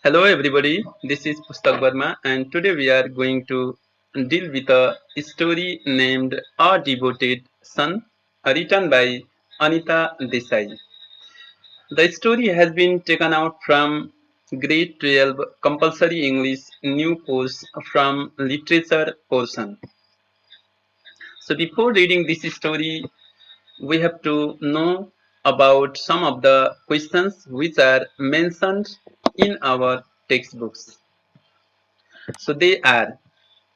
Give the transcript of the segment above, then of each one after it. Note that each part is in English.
Hello everybody, this is Pustakverma and today we are going to deal with a story named A Devoted Son written by Anita Desai. The story has been taken out from Grade 12 Compulsory English new course from Literature portion. So before reading this story, we have to know about some of the questions which are mentioned in our textbooks. So they are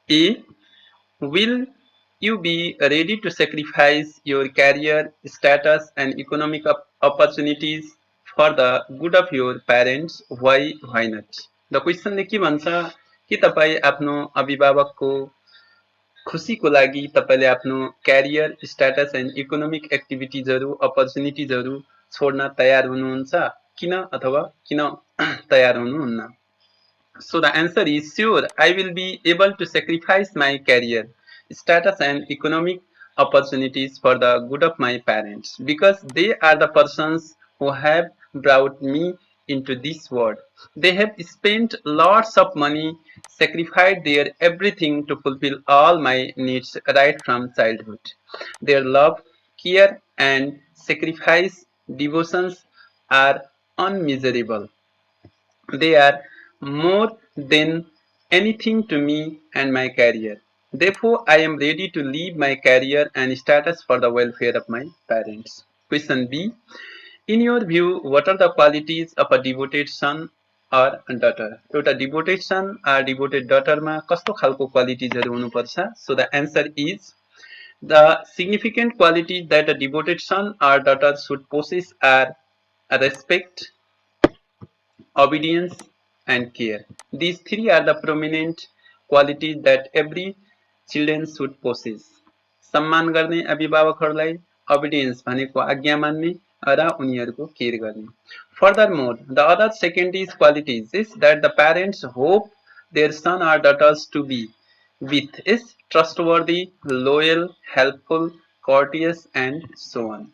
A. Will you be ready to sacrifice your career, status, and economic opportunities for the good of your parents? Why not? The question ले के भन्छ कि तपाईँ आफ्नो अभिभावकको खुसीको लागि तपाईँले आफ्नो क्यारियर, स्ट्याटस एन्ड इकोनोमिक एक्टिभिटिजहरू, अपर्च्युनिटिजहरू छोड्न तयार हुनुहुन्छ किन अथवा किन तयार हुनुहुन्न? So the answer is sure, I will be able to sacrifice my career, status and economic opportunities for the good of my parents because they are the persons who have brought me into this world. They have spent lots of money, sacrificed their everything to fulfill all my needs right from childhood. Their love, care and sacrifice devotions are unmeasurable. They are more than anything to me and my career. Therefore, I am ready to leave my career and status for the welfare of my parents. Question B. In your view, what are the qualities of a devoted son or daughter? एउटा devoted son or devoted daughter मा कस्तो खालको क्वालिटिजहरू हुनुपर्छ? So the answer is the significant qualities that a devoted son or daughter should possess are respect, obedience and care. These three are the prominent qualities that every children should possess. सम्मान गर्ने अभिभावकहरूलाई, obedience भनेको आज्ञा मान्ने र उनीहरूको care गर्ने. Furthermore, the other secondary qualities is that the parents hope their son or daughters to be with is trustworthy, loyal, helpful, courteous and so on.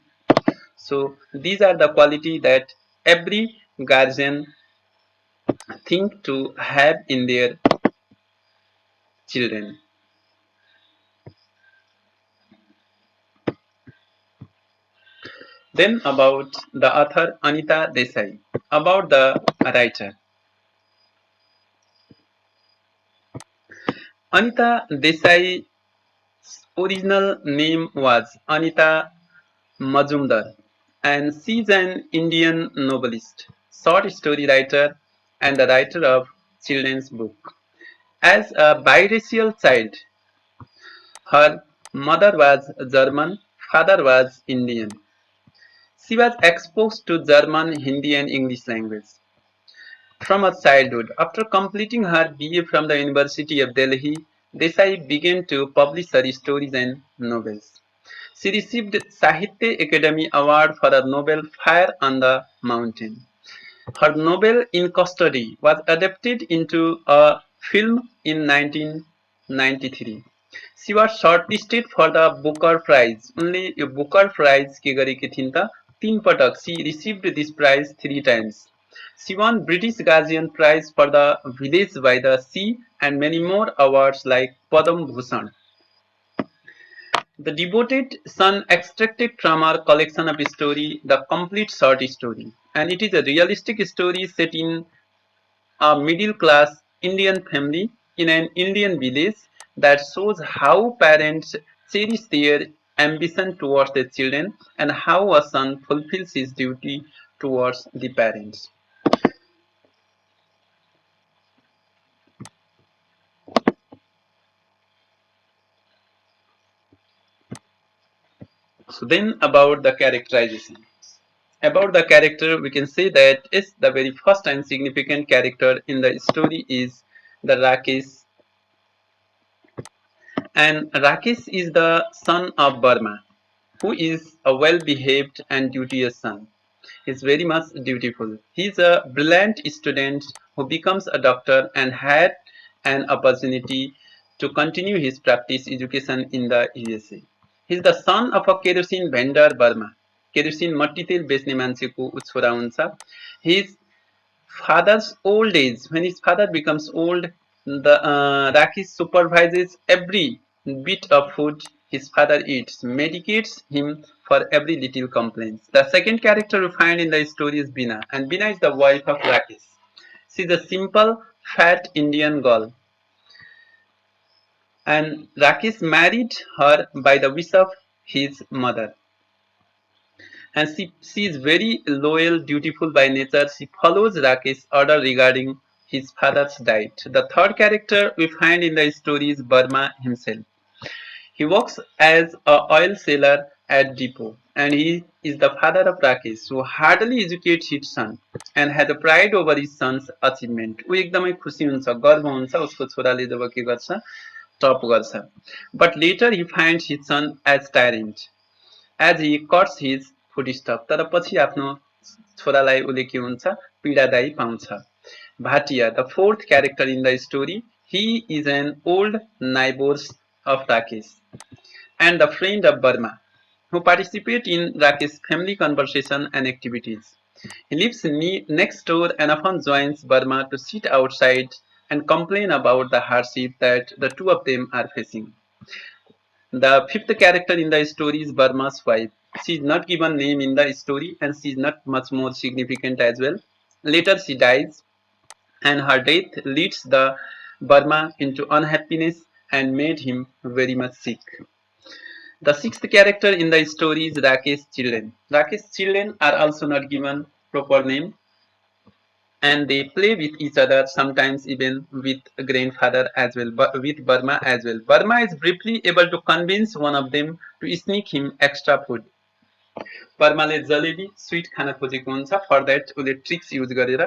So these are the qualities that every guardian think to have in their children. Then about the author Anita Desai, about the writer. Anita Desai's original name was Anita Majumdar and she is an Indian novelist, short story writer and the writer of children's book. As a biracial child, her mother was German, father was Indian. She was exposed to German, Hindi and English language from her childhood. After completing her BA from the University of Delhi, Desai began to publish her stories and novels. She received Sahitya Academy Award for her novel Fire on the Mountain. Her novel In Custody was adapted into a film in 1993. She was shortlisted for the Booker Prize. उनले यो Booker Prize के गरेकी थिइन् त 3 पटक. She received this prize 3 times. She won British Guardian Prize for the Village by the Sea and many more awards like Padam Bhushan. The Devoted Son extracted from her collection of story, The Complete Short Story, and it is a realistic story set in a middle-class Indian family in an Indian village that shows how parents cherish their ambition towards their children and how a son fulfills his duty towards the parents. So then about the characterization. About the character, we can say that is the very first and significant character in the story is the Rakesh. And Rakesh is the son of Burma, who is a well-behaved and duteous son. He is very much dutiful. He is a brilliant student who becomes a doctor and had an opportunity to continue his practice education in the USA. He is the son of a kerosene vendor Burma. Kerosene मट्टीतेल बेच्ने मान्छेको ऊ छोरा हुन्छ. His father's old age, when his father becomes old, the Rakesh supervises every bit of food his father eats, medicates him for every little complaint. The second character we find in the story is Bina, and Bina is the wife of Rakesh. She's a simple, fat Indian girl, and Rakesh married her by the wish of his mother. And she is very loyal, dutiful by nature. She follows Rakesh's order regarding his father's diet. The third character we find in the story is Burma himself. He works as a oil seller at depot, and he is the father of Rakesh, who hardly educates his son and has a pride over his son's achievement. ऊ एकदमै खुसी हुन्छ, गर्व हुन्छ उसको छोराले जब के गर्छ, टप गर्छ. But later he finds his son as tyrant as he cuts his foodstuff. तर पछि आफ्नो छोरालाई उसले के हुन्छ, पीडादायी पाउँछ. Bhatia, the fourth character in the story, he is an old neighbor of Rakesh and the friend of Burma who participate in Rakesh's family conversation and activities. He lives next door and often joins Burma to sit outside and complain about the hardship that the two of them are facing. The fifth character in the story is Burma's wife. She is not given name in the story and she is not much more significant as well. Later she dies and her death leads the Burma into unhappiness and made him very much sick. The sixth character in the story is Rakesh's children. Rakesh's children are also not given proper name and they play with each other, sometimes even with grandfather as well, but with Burma as well. Burma is briefly able to convince one of them to sneak him extra food. बर्माले jalebi sweet खान खोजेको हुन्छ, for that उसले tricks use गरेर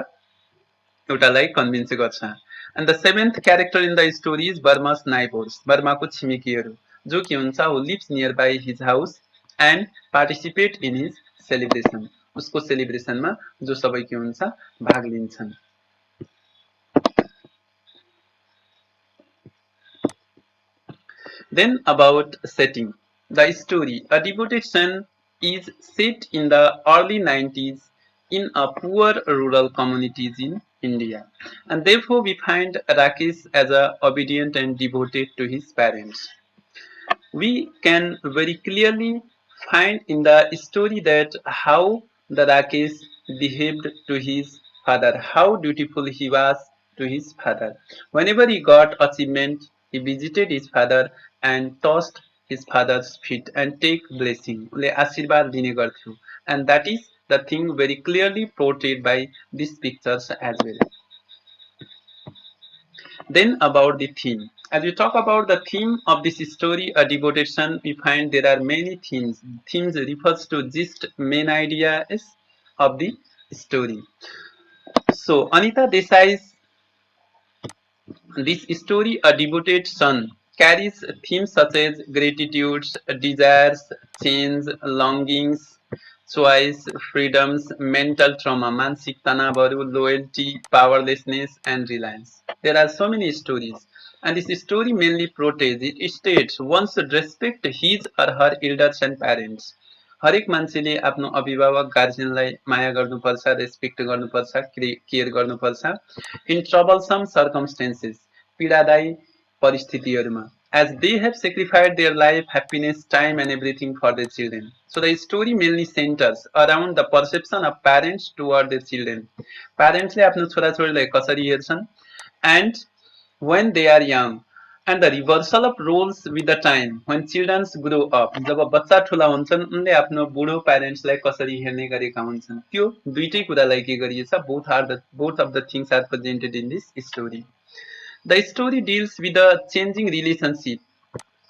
एउटालाई convince गर्छ. And the seventh character in the story is Burma's neighbors, बर्माको छिमेकीहरू, जो के हुन्छ, who lives nearby his house and participate in his celebration. उसको सेलिब्रेसनमा जो सबै के हुन्छ, भाग लिन्छन्. Then about setting. The story, A Devoted Son, is set in the early 90s in a poor rural communities in India. And therefore we find Rakesh as a obedient and devoted to his parents. We can very clearly find in the story that how the Rakesh behaved to his father, how dutiful he was to his father. Whenever he got achievement, he visited his father and tossed his father's feet and take blessing. उसले आशीर्वाद दिने गर्थ्यो. And that is the thing very clearly portrayed by these pictures as well. Then about the theme. As we talk about the theme of this story, A Devoted Son, we find there are many themes. Themes refers to just main ideas of the story. So Anita Desai's This story, A Devoted Son, carries themes such as gratitude, desires, change, longings, choice, freedoms, mental trauma, मानसिक तनावहरू, loyalty, powerlessness, and reliance. There are so many stories, and this story mainly portrays it states one should respect his or her elders and parents. हरेक मान्छेले आफ्नो अभिभावक गार्जियनलाई माया गर्नुपर्छ, respect गर्नुपर्छ, care गर्नुपर्छ. इन troublesome circumstances, पीडादायी परिस्थितिहरूमा, as they have sacrificed their life, happiness, time and everything for their children. So the story mainly centers around the perception of parents toward their children. प्यारेन्ट्सले आफ्नो छोराछोरीलाई कसरी हेर्छन् and when they are young, and the reversal of roles with the time when children grow up. जब बच्चा ठुला हुन्छन् उनले आफ्नो बुढो प्यारेन्ट्सलाई कसरी हेर्ने गरेका हुन्छन्, त्यो दुईटै कुरालाई के गरिएछ, both of the things are presented in this story. The story deals with the changing relationship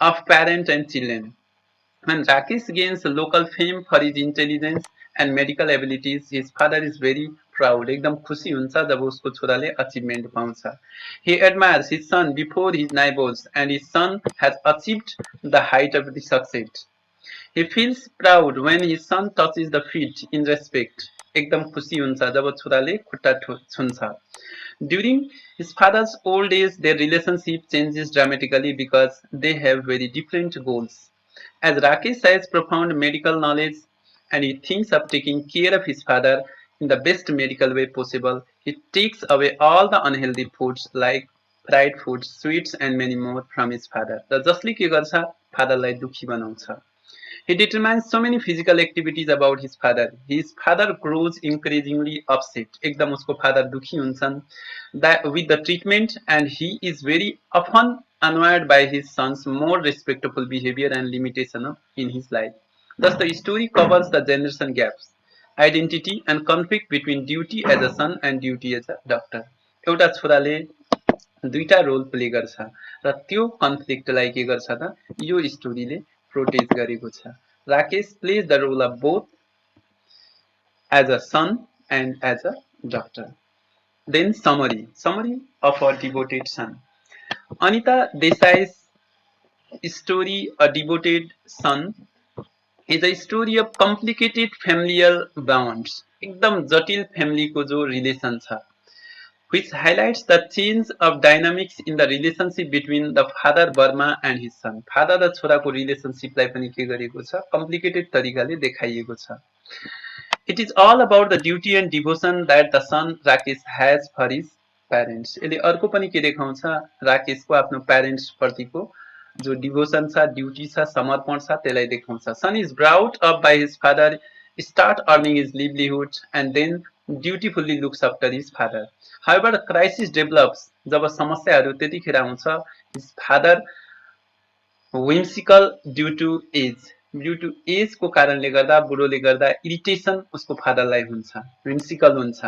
of parent and children. When Rakesh gains local fame for his intelligence and medical abilities, his father is very proud. एकदम खुसी हुन्छ जब उसको छोराले achievement पाउँछ. He admires his son before his neighbors and his son has achieved the height of the success. He feels proud when his son touches the feet in respect. एकदम खुसी हुन्छ जब छोराले खुट्टा छुन्छ. During his father's old age, their relationship changes dramatically because they have very different goals. As Rakesh has profound medical knowledge and he thinks of taking care of his father, in the best medical way possible. He takes away all the unhealthy foods like fried foods, sweets and many more from his father. र जसले के गर्छ फादरलाई दुखी बनाउँछ. He determines so many physical activities about his father. His father grows increasingly upset. एकदम उसको father दुखी हुन्छन् that with the treatment, and he is very often annoyed by his son's more respectful behavior and limitation in his life. Thus, the story covers the generation gaps, identity and conflict between duty as a son and duty as a doctor. एउटा छोराले दुईटा role play गर्छ र त्यो कन्फ्लिक्टलाई के गर्छ त यो स्टोरीले portrays गरेको छ. Rakesh plays the role of both as a son and as a doctor. Then summary of a devoted son. Anita Desai's story A Devoted Son is a story of complicated familial bonds. एकदम जटिल फ्यामिलीको जो रिलेसन छ, which highlights the change of dynamics in the relationship between the father Burma and his son. Father र छोराको रिलेसनशिपलाई पनि के गरेको छ, कम्प्लिकेटेड तरिकाले देखाइएको छ. It is all about the duty and devotion that the son Rakesh has for his parents. यसले अर्को पनि के देखाउँछ, राकेशको आफ्नो प्यारेन्ट्स प्रतिको जो डिभोसन छ, ड्युटी छ, समर्पण छ, त्यसलाई देखाउँछ. Son is brought up by his father, start earning his livelihood and then dutifully looks after his father. However, the crisis develops जब समस्याहरू त्यतिखेर आउँछ. His father whimsical due to age को कारणले गर्दा, बुढोले गर्दा इरिटेसन उसको फादरलाई हुन्छ, whimsical हुन्छ.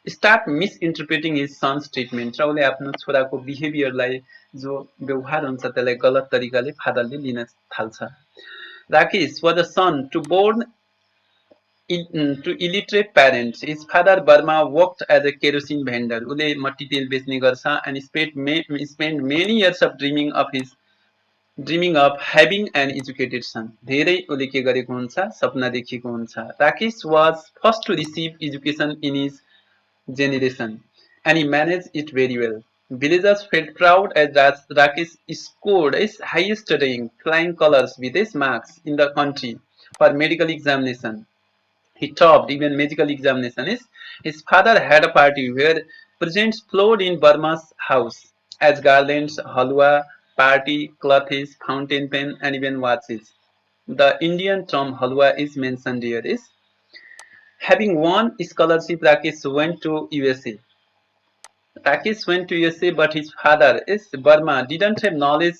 स्टार्ट मिसइन्टरप्रेटिङ हिज सन्स ट्रिटमेन्ट, र उसले आफ्नो छोराको बिहेभियरलाई जो व्यवहार हुन्छ त्यसलाई गलत तरिकाले फादरले लिन थाल्छ. Rakesh was a son to born to illiterate parents. His father Burma worked as a kerosene vendor. उसले मट्टी तेल बेच्ने गर्छ and spent many years of dreaming of having an educated son. धेरै उसले के गरेको हुन्छ, सपना देखेको हुन्छ. Rakesh was first to receive education in his generation and he managed it very well. Villagers felt proud as Rakesh scored his highest rank, flying colors with his marks in the country for medical examination. He topped even medical examinations. His father had a party where presents flowed in Burma's house as garlands, halwa, party, clothes, fountain pen, and even watches. The Indian term halwa is mentioned here. Is having won scholarship, Rakesh went to USA. Rakesh went to USA, but his father is Burma didn't have knowledge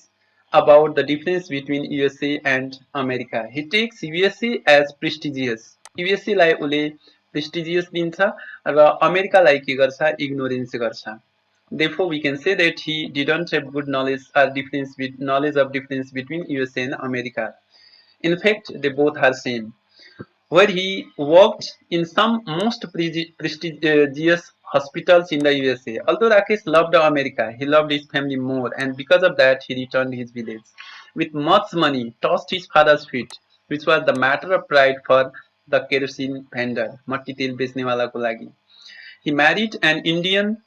about the difference between USA and America. He takes USA as prestigious. USA लाई उले prestigious दिन्छ र अमेरिकालाई के गर्छ, ignorance गर्छ. Therefore, we can say that he didn't have good knowledge of difference between USA and America. In fact, they both are same. Where he worked in some most prestigious hospitals in the USA. Although Rakesh loved America, he loved his family more, and because of that, he returned his village. With much money, tossed his father's feet, which was the matter of pride for the kerosene vendor, मट्टी तेल बेच्ने वालाको लागि. He married an Indian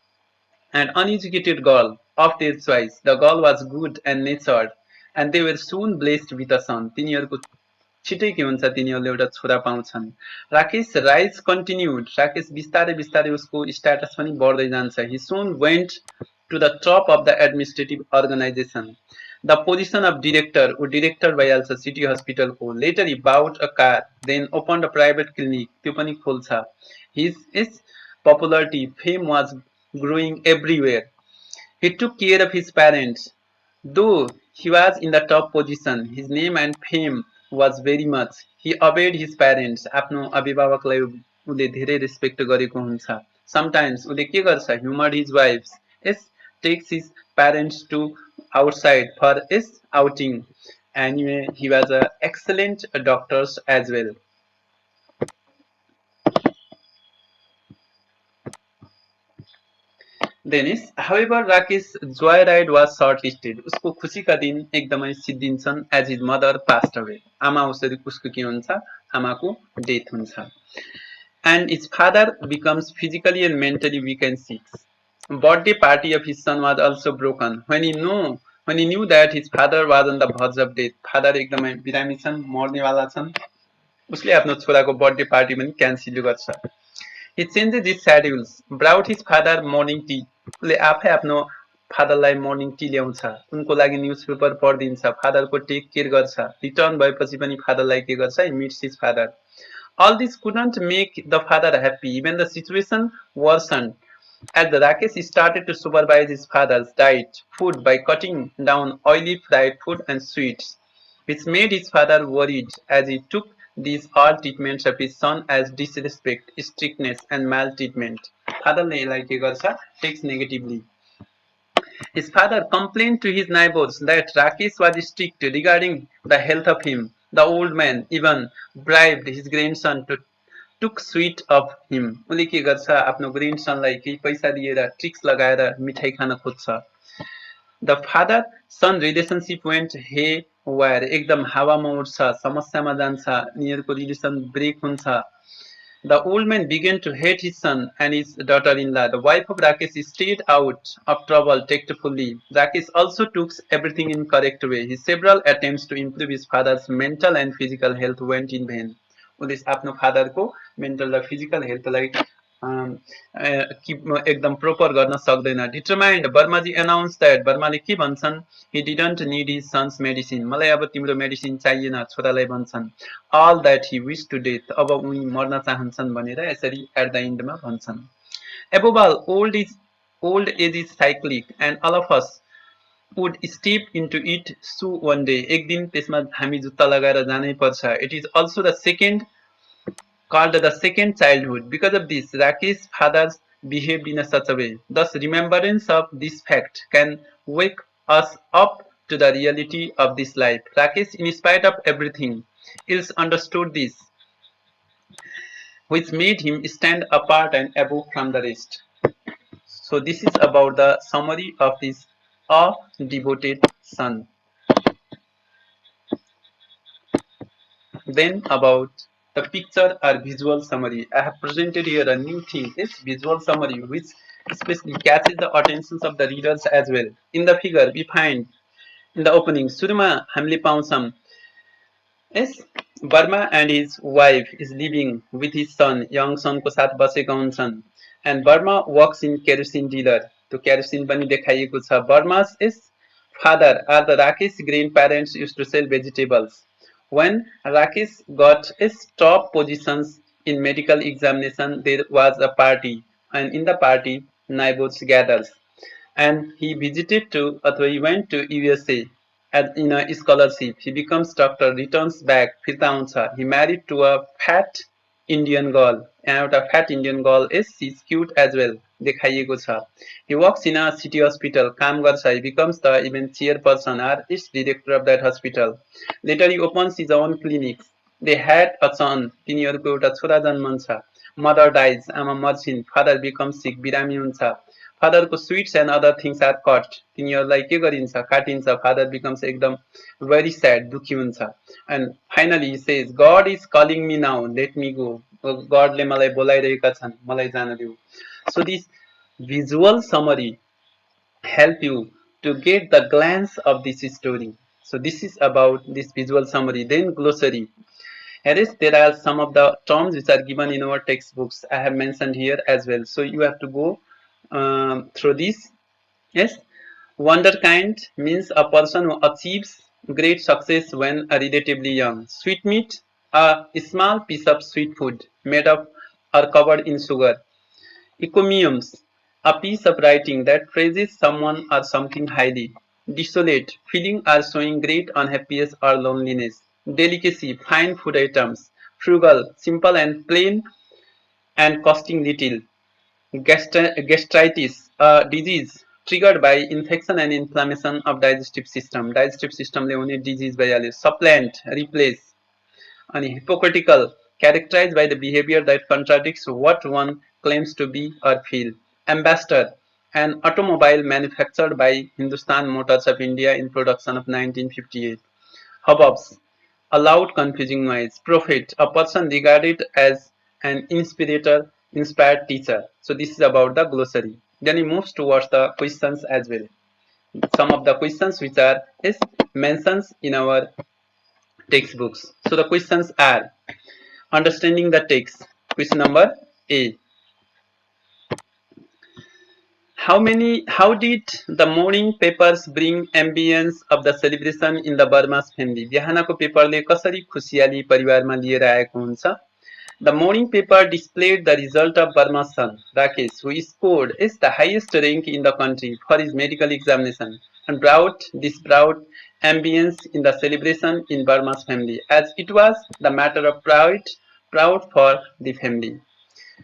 and uneducated girl of their choice. The girl was good and natured, and they were soon blessed with a son. तिनीहरूको छिटै के हुन्छ, तिनीहरूले एउटा छोरा पाउँछन्. Rakesh rise continued. राकेश बिस्तारै बिस्तारै उसको स्ट्याटस पनि बढ्दै जान्छ. He soon went to the top of the administrative organization. The position of director, ऊ director भइहाल्छ सिटी हस्पिटलको. Later he bought a car, then opened a private clinic. त्यो पनि खोल्छ. His popularity, fame was growing everywhere. He took care of his parents. Though he was in the top position, his name and fame was very much. He obeyed his parents. आफ्नो अभिभावकलाई उले धेरै respect गरेको हुन्छ. Sometimes उले के गर्छ, humored his wives. Yes, takes his parents to outside for his outing. Anyway, he was an excellent doctor as well. Then is, however, Rakesh's joyride was short-listed. उसको खुसीका दिन एकदमै सिद्धिन्छन् as his mother passed away. आमा उसको के हुन्छ, आमाको death हुन्छ. And his father becomes physically and mentally weak and sick. Birthday party of his son was also broken. When he knew that his father was on the verge of death, father एकदमै बिरामी छन्, मर्नेवाला छन्, उसले आफ्नो छोराको birthday party पनि cancel गर्छ. He changes his schedules, brought his father morning tea. ले आफै आफ्नो फादरलाई मर्निङ टी ल्याउँछ, उनको लागि न्युज पेपर पढिदिन्छ, फादरको टेक केयर गर्छ, रिटर्न भएपछि पनि फादरलाई के गर्छ, he meets his father. All this couldn't make the father happy. Even the situation worsened as Rakesh started to supervise his father's diet, food by cutting down oily fried food and sweets, which made his father worried as he took these all treatments of his son as disrespect, strictness, and maltreatment. Father ने यसलाई के गर्छ, takes negatively. His father complained to his neighbors that Rakesh was strict regarding the health of him. The old man even bribed his grandson to took sweet of him. उसले के गर्छ, आफ्नो ग्रेन्डसनलाई केही पैसा दिएर ट्रिक्स लगाएर मिठाई खान खोज्छ. The father son relationship went haywire. एकदम हावामा उड्छ, समस्यामा जान्छ, यिनीहरूको रिलेसन ब्रेक हुन्छ. The old man began to hate his son and his daughter-in-law. The wife of Rakesh stayed out of trouble tactfully. Rakesh also took everything in correct way. His several attempts to improve his father's mental and physical health went in vain. उसले आफ्नो फादरको mental र physical हेल्थलाई एकदम proper गर्न सक्दैन. Determined बर्माजी announce that, बर्माले के भन्छन्, he didn't need his son's medicine. मलाई अब तिम्रो मेडिसिन चाहिएन, छोरालाई भन्छन्. All that he wished to death. अब उनी मर्न चाहन्छन् भनेर यसरी एट द एन्डमा भन्छन्. Above all, old age is cyclic and all of us would step into it so one day. एक दिन त्यसमा हामी जुत्ता लगाएर जानै पर्छ. It is also the second called the second childhood. Because of this, Rakesh's fathers behaved in such a way. Thus, remembrance of this fact can wake us up to the reality of this life. Rakesh, in spite of everything else, understood this, which made him stand apart and above from the rest. So, this is about the summary of his A Devoted Son. Then about the picture or visual summary. I have presented here a new thing, is visual summary, which especially catches the attentions of the readers as well. In the figure, we find in the opening, सुरुमा हामीले पाउँछौं, yes, Burma and his wife is living with his son, young son को साथ बसेका हुन्छन्. And Burma works in kerosene dealer. तो kerosene पनि देखाइएको छ. Burma's father or the Rakesh grandparents used to sell vegetables. When Rakesh got his top positions in medical examination, there was a party, and in the party, neighbors gathered, and he visited to, or he went to USA as in a scholarship. He becomes doctor, returns back, फिर्ता आउँछ. He married to a fat Indian girl. And a fat Indian girl is, she's cute as well. देखाइएको छ. He works in a city hospital. काम गर्छ. He becomes the even chairperson or is director of that hospital. Later he opens his own clinics. They had a son. तिनीहरूको एउटा छोरा जन्मन्छ. Mother dies. आमा मर्छिन्. Father becomes sick. बिरामी हुन्छ. फादरको sweets and other things are cut. तिनीहरूलाई के गरिन्छ, काटिन्छ. फादर बिकम्स एकदम भेरी स्याड, दुखी हुन्छ. And finally he says, God is calling me now, let me go. गडले मलाई बोलाइरहेका छन्, मलाई जान दिऊ. So this visual summary help you to get the glance of this story. So this is about this visual summary. Then glossary. Here is, there are some of the terms which are given in our textbooks. I have mentioned here as well. So you have to go through this. Yes, wonderkind means a person who achieves great success when relatively young. Sweetmeat, a small piece of sweet food made of or covered in sugar. Encomiums, a piece of writing that praises someone or something highly. Desolate, feeling or showing great unhappiness or loneliness. Delicacy, fine food items. Frugal, simple and plain and costing little. Gastritis, a disease triggered by infection and inflammation of digestive system. Digestive system ले हुने disease भइहाल्यो. Supplant, replace. अनि hypocritical, characterized by the behavior that contradicts what one claims to be or feel. Ambassador, an automobile manufactured by Hindustan Motors of India in production of 1958. Hubbubs, a loud confusing noise. Prophet, a person regarded as an inspired teacher. So this is about the glossary. Then he moves towards the questions as well. Some of the questions which are is mentions in our textbooks. So the questions are, understanding the text. Question number A. How did the morning papers bring ambience of the celebration in the Burma's family? बिहानको पेपरले कसरी खुसियाली परिवारमा लिएर आएको हुन्छ? The morning paper displayed the result of Burma's son, Rakesh, who scored is the highest rank in the country for his medical examination and brought ambience in the celebration in Burma's family, as it was the matter of proud for the family.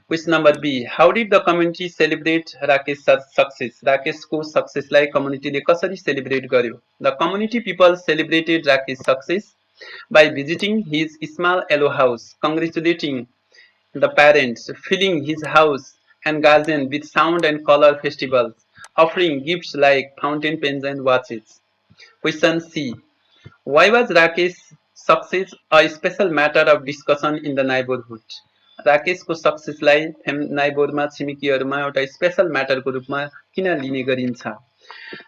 Question number B. How did the community celebrate Rakesh's success? राकेशको सक्सेसलाई कम्युनिटीले कसरी celebrate गर्यो? The community people celebrated Rakesh's success by visiting his small yellow house, congratulating the parents, filling his house and garden with sound and color festivals, offering gifts like fountain pens and watches. Question C. Why was Rakesh's success a special matter of discussion in the neighborhood? राकेशको सक्सेसलाई नाइबोरमा छिमेकीहरूमा एउटा special म्याटरको रूपमा किन लिने गरिन्छ?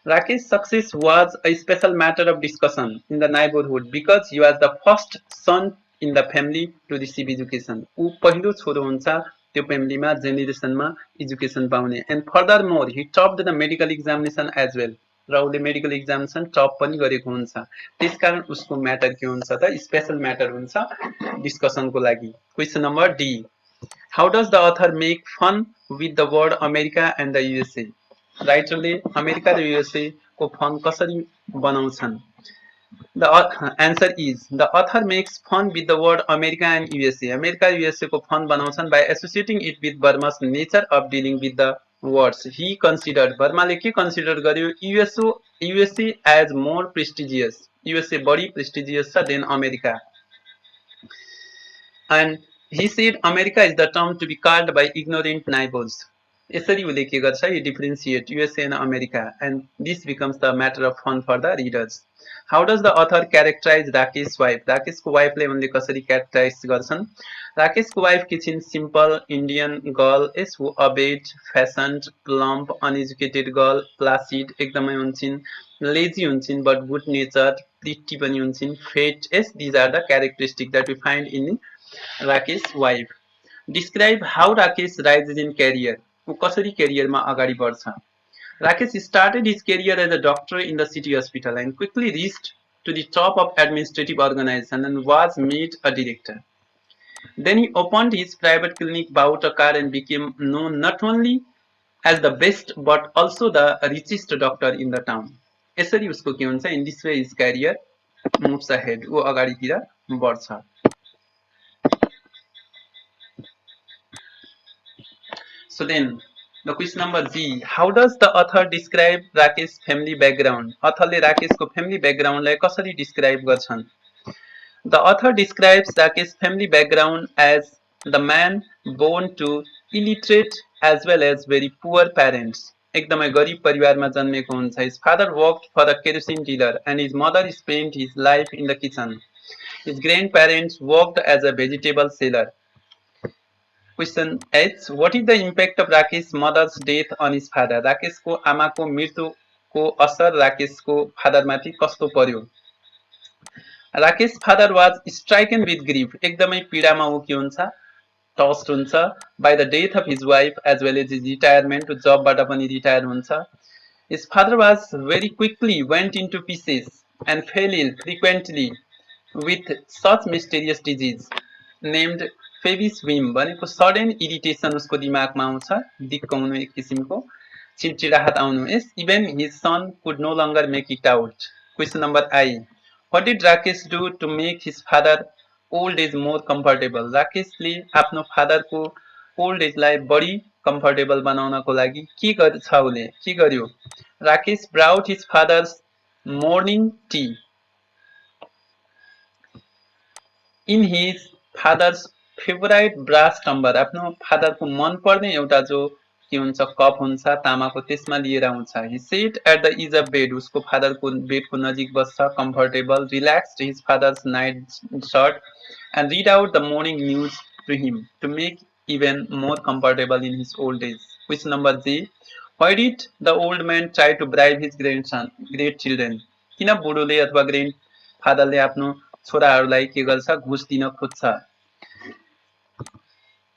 Rakesh's success was a special matter of discussion in the neighborhood because he was the first son in the family to receive education. ऊ पहिलो छोरो हुन्छ त्यो फ्यामिलीमा जेनेरेसनमा एजुकेसन पाउने. And furthermore, he topped the medical examination as well. र उसले medical examination टप पनि गरेको हुन्छ. त्यसकारण उसको म्याटर के हुन्छ त स्पेशल म्याटर हुन्छ डिस्कसनको लागि. Question number D. How does the author make fun with the word America and the USA? राइटरले अमेरिका र युएसए को फन कसरी बनाउँछन्? The answer is the author makes fun with the word America and USA. America र USA को fun बनाउँछन् by associating it with Burma's nature of dealing with the words. He considered बर्माले के consider गर्यो? USA as more prestigious. USA बढी prestigious छ than America. And he said America is the term to be called by ignorant neighbors. यसरी उसले के गर्छ? He differentiate USA and America, and this becomes the matter of fun for the readers. How does the author characterize Rakesh's wife? राकेशको वाइफलाई उनले कसरी characterise गर्छन्? राकेशको wife की छिन् simple Indian girl is who obeyed, fashioned, plump, uneducated girl, placid एकदमै हुन्छन्, lazy हुन्छन् but good natured, pretty पनि हुन्छन्, fat. Yes, these are the characteristics that we find in Rakesh's wife. Describe how Rakesh rises in career. ऊ कसरी career मा अगाडि बढ्छ? Rakesh started his career as a doctor in the city hospital and quickly reached to the top of administrative organization and was made a director. Then he opened his private clinic, bought a car and became known not only as the best but also the richest doctor in the town. यसरी उसको के हुन्छ? In this way his career moves ahead. ऊ अगाडितिर बढ्छ. So then, the question number Z. How does the author describe Rakesh's family background? authorले राकेशको family background लाई कसरी describe गर्छन्? The author describes Rakesh's family background as the man born to illiterate as well as very poor parents. एकदमै गरिब परिवारमा जन्मेको हुन्छ. His father worked for a kerosene dealer and his mother spent his life in the kitchen. His grandparents worked as a vegetable seller. Question H. What is the impact of Rakesh's mother's death on his father? राकेशको आमाको मृत्युको असर राकेशको फादरमाथि कस्तो पर्यो? Rakesh's father was stricken with grief. एकदमै पीडामा ऊ के हुन्छ? टस्ट हुन्छ by the death of his wife as well as his retirement. जबबाट पनि रिटायर हुन्छ. His father was very quickly went into pieces and fell ill frequently with such mysterious disease named फेभिस whim भनेको sudden irritation उसको दिमागमा आउँछ, दिक्क हुनु, एक किसिमको चिडचिडाहट आउनु. यस even his son could no longer make it out. Question number I. What did Rakesh do to make his father old age more comfortable? राकेशले आफ्नो फादरको ओल्ड एजलाई बढी कम्फर्टेबल बनाउनको लागि के गर्छ? उसले के गर्यो? Rakesh brought his father's morning tea in his father's favourite brass tumbler. आफ्नो फादरको मनपर्ने एउटा जो के हुन्छ कप हुन्छ तामाको, त्यसमा लिएर आउँछ. He sat at the edge of bed. उसको फादरको बेडको नजिक बस्छ, comfortable, relaxed his father's night shirt and read out the morning news to him to make even more comfortable in his old age. Question number J. Why did the old man try to bribe his great children? किन बुढोले अथवा grand फादरले आफ्नो छोराहरूलाई के गर्छ? घुस दिन खोज्छ.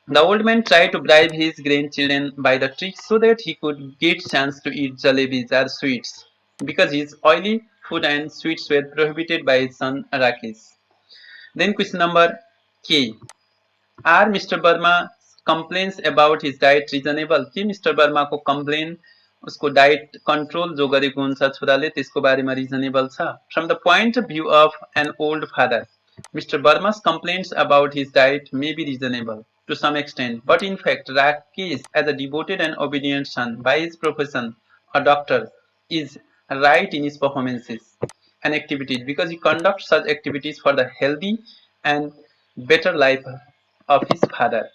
The old man tried to bribe his grandchildren by the trick so that he could get chance to eat jalebis or sweets, because his oily food and sweets were prohibited by his son Rakesh. Then question number K. Are Mr. Burma's complaints about his diet reasonable? के mister Verma को complain उसको diet control जो गरेको हुन्छ छोराले त्यसको बारेमा reasonable छ? From the point of view of an old father, Mr. Burma's complaints about his diet may be reasonable to some extent, but in fact, Rakesh, as a devoted and obedient son by his profession, a doctor, is right in his performances and activities because he conducts such activities for the healthy and better life of his father.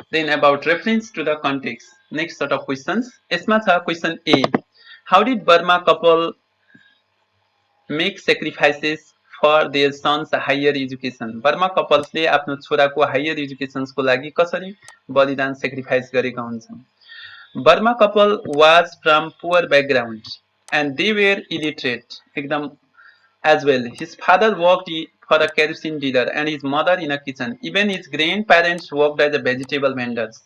Then about reference to the context. Next set of questions. यसमा छ question A. How did Burma couple make sacrifices for their son's higher education? Burma couples ले आफ्नो छोराको higher educations को लागि कसरी बलिदान sacrifice गरेका हुन्छन्? Burma couple was from poor background and they were illiterate. एकदम as well. His father worked for a kerosene dealer and his mother in a kitchen. Even his grandparents worked as a vegetable vendors.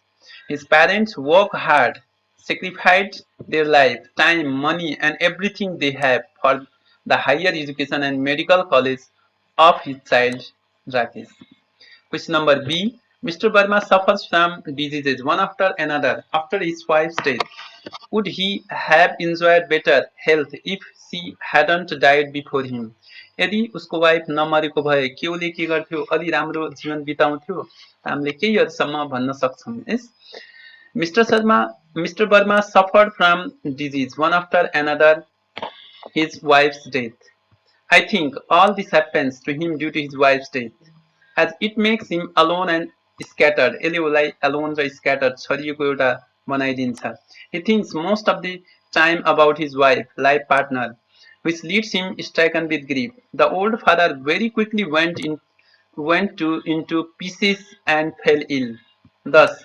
His parents worked hard, sacrificed their life, time, money, and everything they have for the higher education and medical college of his child, Rakesh. Question number B. Mr. Burma suffers from diseases one after another after his wife's death. Would he have enjoyed better health if she hadn't died before him? यदि उसको wife नमरेको भए के उसले के गर्थ्यो अलि राम्रो जीवन बिताउँथ्यो हामीले केही हदसम्म भन्न सक्छौँ yes Mr. Burma suffered from disease one after another his wife's death. I think all this happens to him due to his wife's death, as it makes him alone and scattered. यसले उसलाई alone र scattered छरिएको एउटा बनाइदिन्छ. He thinks most of the time about his wife, life partner, which leaves him stricken with grief. The old father very quickly into pieces and fell ill. Thus,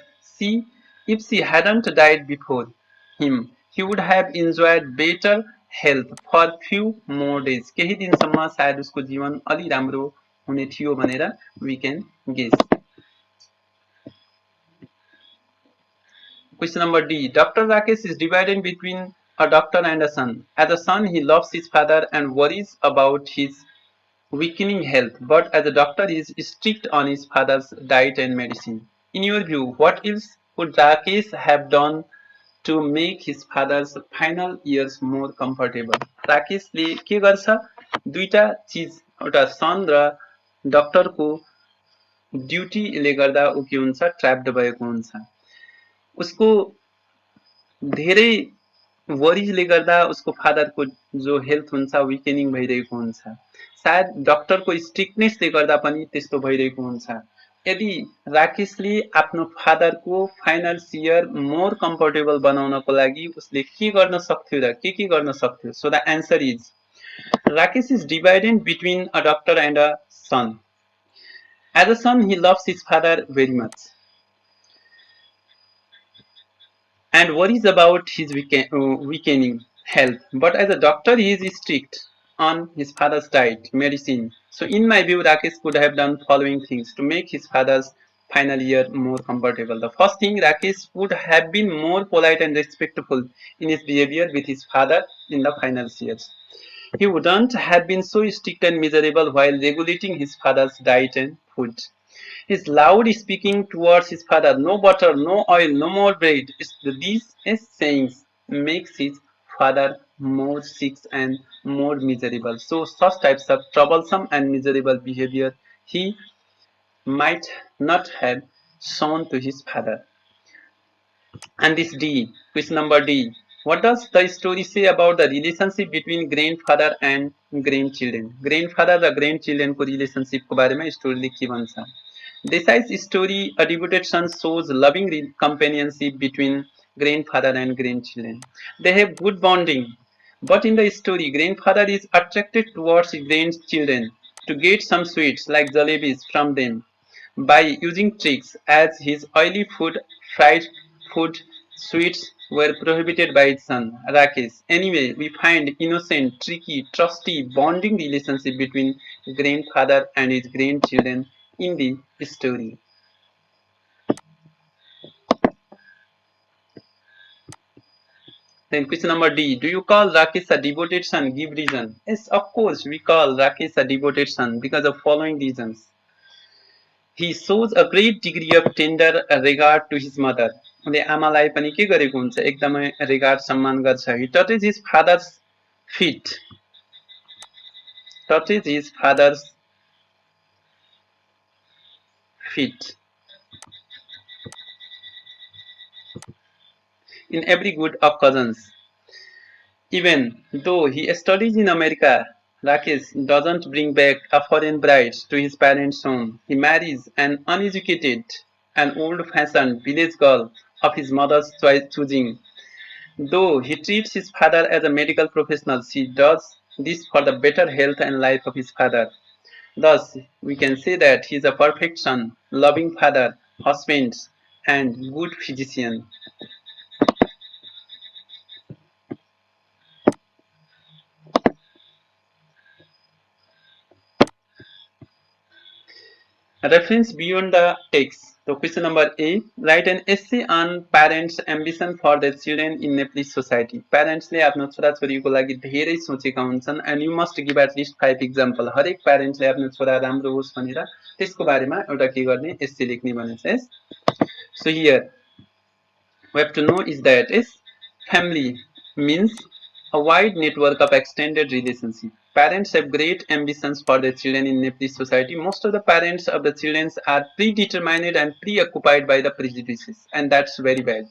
if she hadn't died before him, he would have enjoyed better health for few more days. केही दिनसम्म सायद उसको जीवन अलि राम्रो हुने थियो भनेर we can guess. Question number D. Dr. Rakesh is divided between a doctor and a son. As a son, he loves his father and worries about his weakening health, but as a doctor, he is strict on his father's diet and medicine. In your view, what else could Rakesh have done to make his father's final years more comfortable? राकेशले के गर्छ दुईटा चीज एउटा सन र डक्टरको ड्युटीले गर्दा ऊ के हुन्छ ट्र्याप्ड भएको हुन्छ उसको धेरै वरिजले गर्दा उसको फादरको जो हेल्थ हुन्छ विकेनिङ भइरहेको हुन्छ सायद डक्टरको स्ट्रिक्टनेसले गर्दा पनि त्यस्तो भइरहेको हुन्छ यदि राकेशले आफ्नो फादरको फाइनल इयर मोर कम्फर्टेबल बनाउनको लागि उसले के गर्न सक्थ्यो र के गर्न सक्थ्यो so the answer is Rakesh is divided between a doctor and a son. As a son, he loves his father very much and worries about his weakening health. But as a doctor, he is strict on his father's diet, medicine. So in my view, Rakesh could have done following things to make his father's final year more comfortable. The first thing, Rakesh would have been more polite and respectful in his behavior with his father in the final years. He wouldn't have been so strict and miserable while regulating his father's diet and food. His loud speaking towards his father, no butter, no oil, no more bread, these sayings makes his father more sick and more miserable. So such types of troublesome and miserable behavior he might not have shown to his father. And this D, question number D. What does the story say about the relationship between grandfather and grandchildren? Grandfather र grandchildren को relationship को बारे में story ले के भन्छ? Desai's story, A Devoted Son, shows loving companionship between grandfather and grandchildren. They have good bonding, but in the story, grandfather is attracted towards his grandchildren to get some sweets like jalebis from them by using tricks as his oily food, fried food, sweets were prohibited by his son, Rakesh. Anyway, we find innocent, tricky, trusty, bonding relationship between grandfather and his grandchildren in the story. Then question number D. Do you call Rakesh a devoted son? Give reason. Yes, of course, we call Rakesh a devoted son because of following reasons. He shows a great degree of tender regard to his mother. उनले आमालाई पनि के गरेको हुन्छ एकदमै regard सम्मान गर्छ. He touches his father's feet. Touches his father's feet. In every good occurrence. Even though he studies in America, Rakesh doesn't bring back a foreign bride to his parents' home. He marries an uneducated and old-fashioned village girl of his mother's choosing. Though he treats his father as a medical professional, he does this for the better health and life of his father. Thus, we can say that he is a perfect son, loving father, husband, and good physician. Reference beyond the text. So question number A. Write an essay on parents' ambition for their children in Nepalese society. Parents ले आफ्नो छोराछोरीको लागि धेरै सोचेका हुन्छन् and you must give at least 5 example. हरेक parents ले आफ्नो छोरा राम्रो होस् भनेर त्यसको बारेमा एउटा के गर्ने essay लेख्ने भनेछ. Yes. So here we have to know is that is family means a wide network of extended relationship. Parents have great ambitions for their children in Nepalese society. Most of the parents of the children are predetermined and preoccupied by the prejudices, and that's very bad.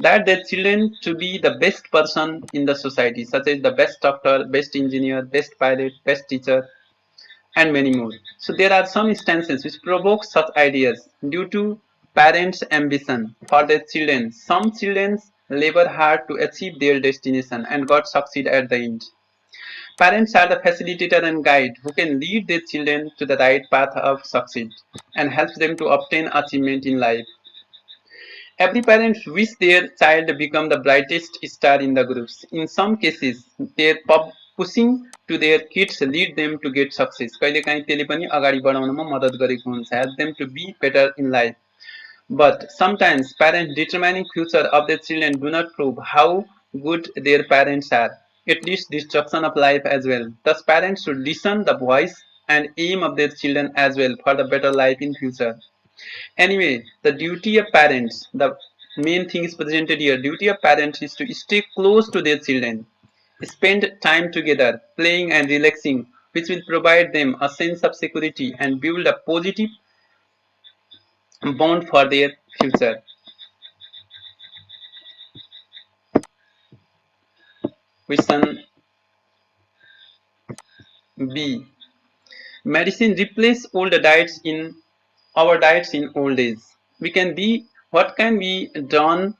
That their children to be the best person in the society, such as the best doctor, best engineer, best pilot, best teacher, and many more. So there are some instances which provoke such ideas due to parents' ambition for their children. Some children labor hard to achieve their destination and God succeed at the end. Parents are the facilitator and guide who can lead their children to the right path of succeed and helps them to obtain achievement in life. Every parent wishes their child become the brightest star in the groups. In some cases, their pushing to their kids lead them to get success. कहिलेकाहीँ त्यसले पनि अगाडि बढाउनमा मद्दत गरेको हुन्छ. Help them to be better in life. But sometimes parents determining future of their children do not prove how good their parents are. It leads destruction of life as well. Thus, parents should listen the voice and aim of their children as well for the better life in future. Anyway, the duty of parents, the main thing is presented here. Duty of parents is to stay close to their children, spend time together, playing and relaxing, which will provide them a sense of security and build a positive bond for their future. Question B. Medicine replace old diets in our diets in old age. We can be what can be done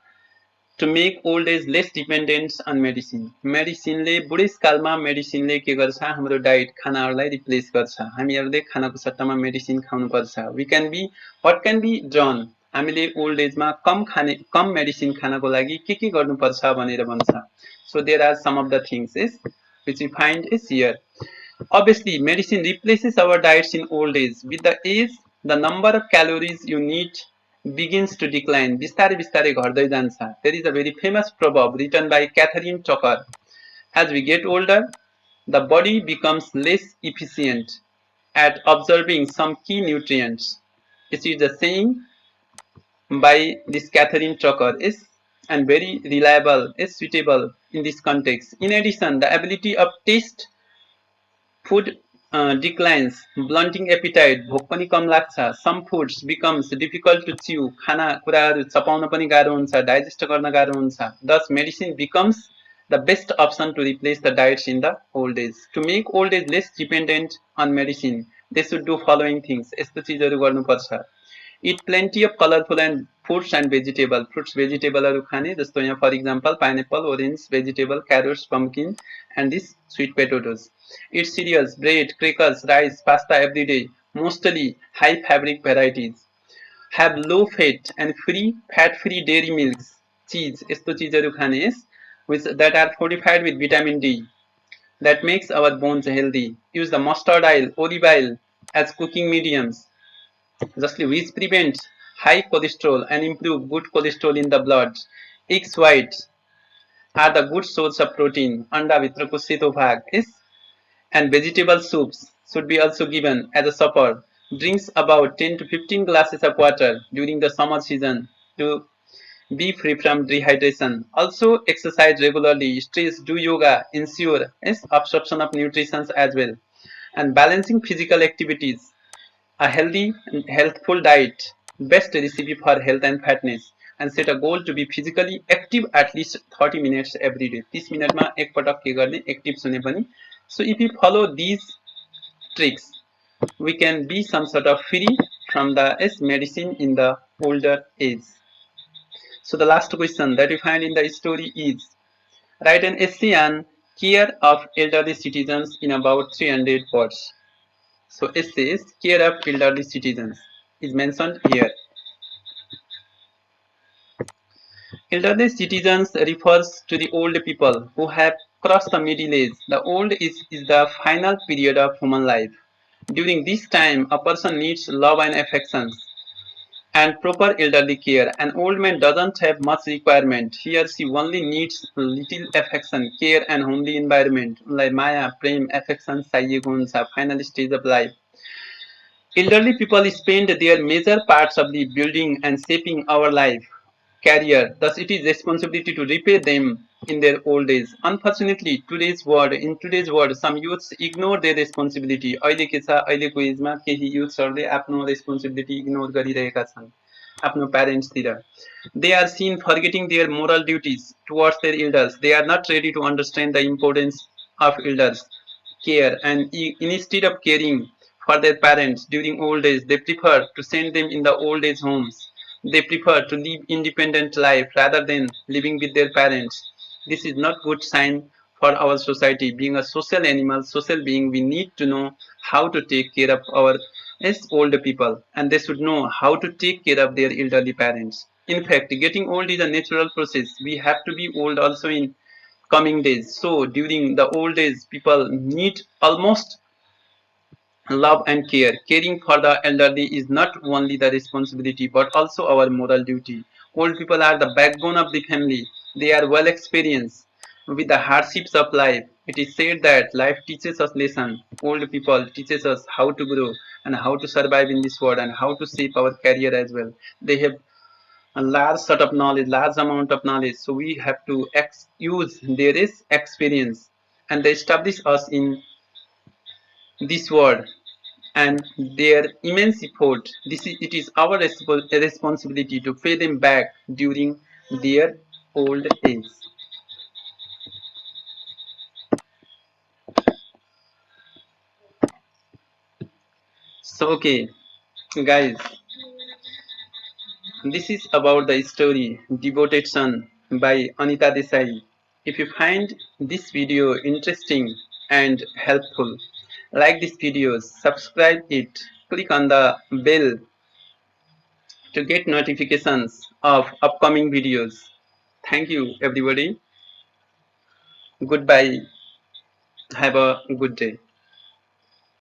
to make old age less dependent on medicine. मेडिसिनले बुढेसकालमा मेडिसिनले के गर्छ हाम्रो diet खानाहरूलाई replace गर्छ. हामीहरूले खानाको सट्टामा medicine खानुपर्छ. We can be what can be done हामीले old asthma कम medicine खानको लागि के गर्नुपर्छ भनेर भन्छ. So there are some of the things is which we find is here. Obviously, medicine replaces our diets in old age. With the age, the number of calories you need begins to decline. बिस्तारै बिस्तारै घट्दै जान्छ. There is a very famous proverb written by Catherine Tucker. As we get older, the body becomes less efficient at absorbing some key nutrients. It is a saying by this Catherine Tucker is and very reliable, is suitable in this context. In addition, the ability of taste food declines, blunting appetite, भोक पनि कम लाग्छ. Some foods becomes difficult to chew. खाना कुराहरू चपाउन पनि गाह्रो हुन्छ, digest गर्न गाह्रो हुन्छ. Thus, medicine becomes the best option to replace the diets in the old age. To make old age less dependent on medicine, they should do following things. यस्तो चिजहरू गर्नुपर्छ. Eat plenty of colorful and fruits and vegetable. Fruits, vegetable खाने जस्तो यहाँ for example pineapple, orange, vegetable, carrots, pumpkin, and this sweet potatoes. Eat cereals, bread, crackers, rice, pasta every day. Mostly high fabric varieties. Have low fat and fat-free dairy milks, cheese यस्तो चीजहरु खाने which that are fortified with vitamin D that makes our bones healthy. Use the mustard oil, olive oil as cooking mediums, justly which prevents high cholesterol and improve good cholesterol in the blood. Eggs whites are the good source of protein. Anda भित्रको सेतो भाग is and vegetable soups should be also given as a supper. Drinks about 10 to 15 glasses of water during the summer season to be free from dehydration. Also exercise regularly, stretch, do yoga, ensure is absorption of nutrition as well. And balancing physical activities, a healthy and healthful diet, best recipe for health and fatness. And set a goal to be physically active at least 30 minutes every day. 30 मिनटमा एकपटक के गर्ने active हुने पनि. So if we follow these tricks, we can be some sort of free from the medicine in the older age. So the last question that we find in the story is write an essay on care of elderly citizens in about 300 words. So essays care of elderly citizens is mentioned here. Elderly citizens refers to the old people who have crossed the middle age. The old is the final period of human life. During this time, a person needs love and affections and proper elderly care. An old man doesn't have much requirement. He or she only needs little affection, care and homely environment. Like Maya, Prem, affection, चाहिएको हुन्छ, final stage of life. Elderly people spend their major parts of the building and shaping our life, career. Thus, it is responsibility to repay them in their old age. Unfortunately, in today's world, some youths ignore their responsibility. अहिले के छ अहिलेको asthma केही युथ्सहरूले आफ्नो responsibility ignore गरिरहेका छन् आफ्नो प्यारेन्ट्सतिर. They are seen forgetting their moral duties towards their elders. They are not ready to understand the importance of elders care, and instead of caring for their parents during old age, they prefer to send them in the old age homes. They prefer to live independent life rather than living with their parents. This is not good sign for our society. Being a social animal, social being, we need to know how to take care of our older people, and they should know how to take care of their elderly parents. In fact, getting old is a natural process. We have to be old also in coming days. So during the old days, people need almost love and care. Caring for the elderly is not only the responsibility but also our moral duty. Old people are the backbone of the family. They are well experienced with the hardships of life. It is said that life teaches us lessons. Old people teaches us how to grow and how to survive in this world and how to shape our career as well. They have a large set of knowledge, large amount of knowledge. So we have to use their experience and they establish us in this world and their immense effort. It is our responsibility to pay them back during their old age. So okay, guys, this is about the story Devoted Son by Anita Desai. If you find this video interesting and helpful, like this video, subscribe it, click on the bell to get notifications of upcoming videos. Thank you everybody. Goodbye. Have a good day.